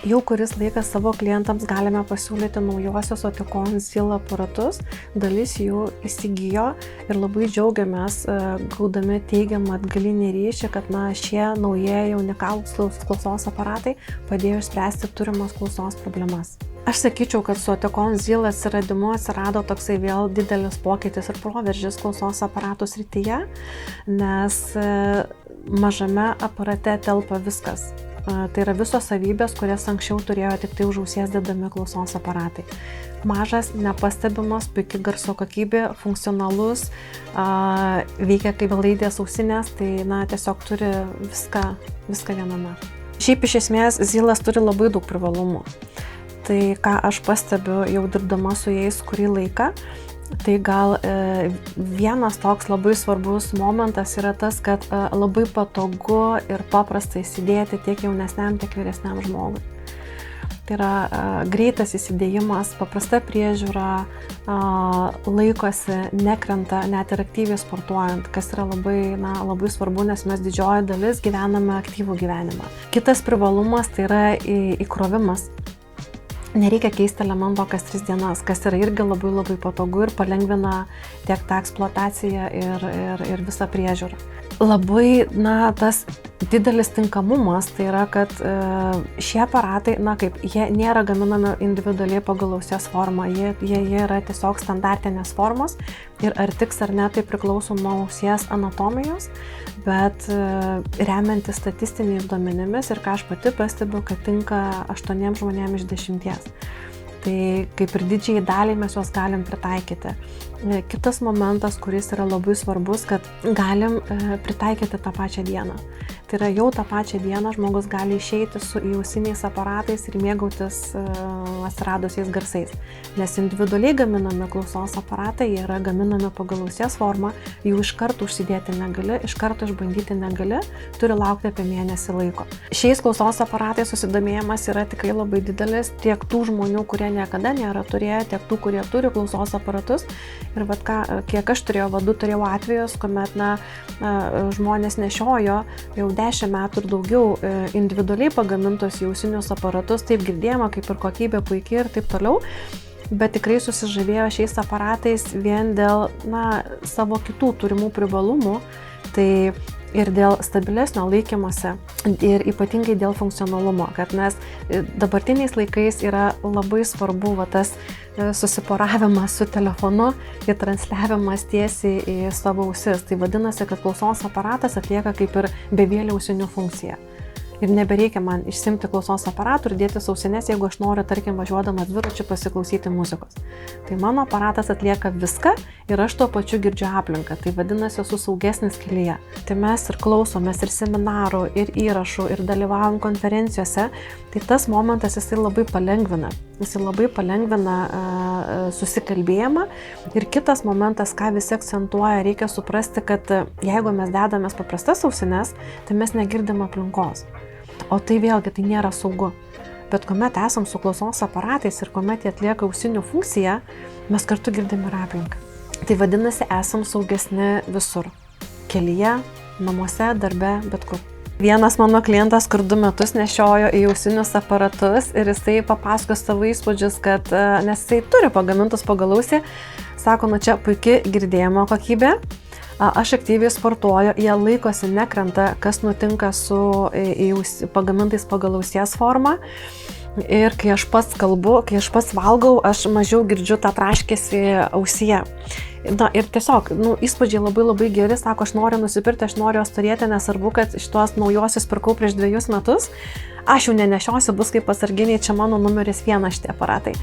Jau kuris laikas savo klientams galime pasiūlyti naujosios Oticon Zeal aparatus, dalis jų įsigijo ir labai džiaugiamės gaudami teigiamą atgalinį ryšį, kad šie naujieji unikalūs klausos aparatai padėjo išspręsti turimas klausos problemas. Aš sakyčiau, kad su Oticon Zeal atsiradimu atsirado toksai vėl didelis pokytis ir proveržis klausos aparatų srityje, nes mažame aparate telpa viskas. Tai yra visos savybės, kurias anksčiau turėjo tik tai už ausies dedami klausos aparatai. Mažas, nepastebimas, puiki garso kokybė, funkcionalus, veikia kaip laidės ausinės, tai tiesiog turi viską viename. Šiaip iš esmės Zealas turi labai daug privalumų. Tai ką aš pastebiu jau dirbdama su jais kurį laiką, tai gal vienas toks labai svarbus momentas yra tas, kad labai patogu ir paprasta įsidėti tiek jaunesniam, tiek vyresniam žmogui. Tai yra greitas įsidėjimas, paprasta priežiūra, laikosi, nekrenta, net ir aktyviai sportuojant, kas yra labai svarbu, nes mes didžioji dalis gyvename aktyvų gyvenimą. Kitas privalumas tai yra įkrovimas. Nereikia keisti elemento kas 3 dienas, kas yra irgi labai patogu ir palengvina tiek tą eksploataciją ir visą priežiūrą. Labai, tas didelis tinkamumas tai yra, kad šie aparatai, jie nėra gaminami individualiai pagal ausies formą, jie yra tiesiog standartinės formos ir ar tiks ar ne, tai priklauso nuo ausies anatomijos, bet remiantis statistiniais duomenimis ir ką aš pati pastebiu, kad tinka 8 žmonėms iš 10. Tai kaip ir didžiai daliai mes juos galim pritaikyti. Kitas momentas, kuris yra labai svarbus, kad galim pritaikyti tą pačią dieną. Tai yra jau tą pačią dieną žmogus gali išeiti su įausiniais aparatais ir mėgautis atsiradusiais garsais. Nes individualiai gaminami klausos aparatai, jie yra gaminami pagal ausies formą, jų iš karto užsidėti negali, iš karto išbandyti negali, turi laukti apie mėnesį laiko. Šiais klausos aparatais susidomėjimas yra tikrai labai didelis, tiek tų žmonių, kurie niekada nėra turėję, tiek tų, kurie turi klausos aparatus. Ir kiek aš turėjau atvejus, kuomet žmonės nešiojo jau 10 metų ir daugiau individualiai pagamintos ausinius aparatus, taip girdėjama, kaip ir kokybė puikiai ir taip toliau, bet tikrai susižavėjo šiais aparatais vien dėl savo kitų turimų privalumų, tai ir dėl stabilesnio laikymosi ir ypatingai dėl funkcionalumo, kad nes dabartiniais laikais yra labai svarbu tas susiporavimas su telefonu ir transliavimas tiesiai į savo ausis. Tai vadinasi, kad klausos aparatas atlieka kaip ir bevėlį ausinių funkciją. Ir nebereikia man išsimti klausos aparatų ir dėti ausines, jeigu aš noriu, tarkim, važiuodama dviračiu pasiklausyti muzikos. Tai mano aparatas atlieka viską ir aš tuo pačiu girdžiu aplinką. Tai vadinasi, esu saugesnis kelyje. Tai mes ir klausomės ir seminarų, ir įrašų, ir dalyvaujam konferencijose. Tai tas momentas jisai labai palengvina. Jisai labai palengvina susikalbėjimą. Ir kitas momentas, ką visi akcentuoja, reikia suprasti, kad jeigu mes dedamės paprastas ausines, tai mes negirdim aplinkos. O tai vėlgi tai nėra saugu. Bet kuomet esam su klausos aparatais ir kuomet jie atlieka ausinių funkciją, mes kartu girdim ir aplinką. Tai vadinasi, esam saugesni visur. Kelyje, namuose, darbe, bet kur. Vienas mano klientas, kur 2 metus nešiojo į ausinius aparatus ir jisai papasako savo įspūdžius, kad nes jisai turi pagamintus pagal ausį, sako, čia puikiai girdėjimo kokybė. Aš aktyviai sportuoju, jie laikosi, nekrenta, kas nutinka su pagamintais pagal ausies formą. Ir kai aš pats kalbu, kai aš pats valgau, aš mažiau girdžiu tą traškesį ausyje. Ir tiesiog, įspūdžiai labai geri, sako, aš noriu nusipirkti, aš noriu jos turėti, nesvarbu, kad šitos naujosius pirkau prieš 2 metus. Aš jau nenešiosiu, bus kaip atsarginiai, čia mano numeris 1 šitie aparatai.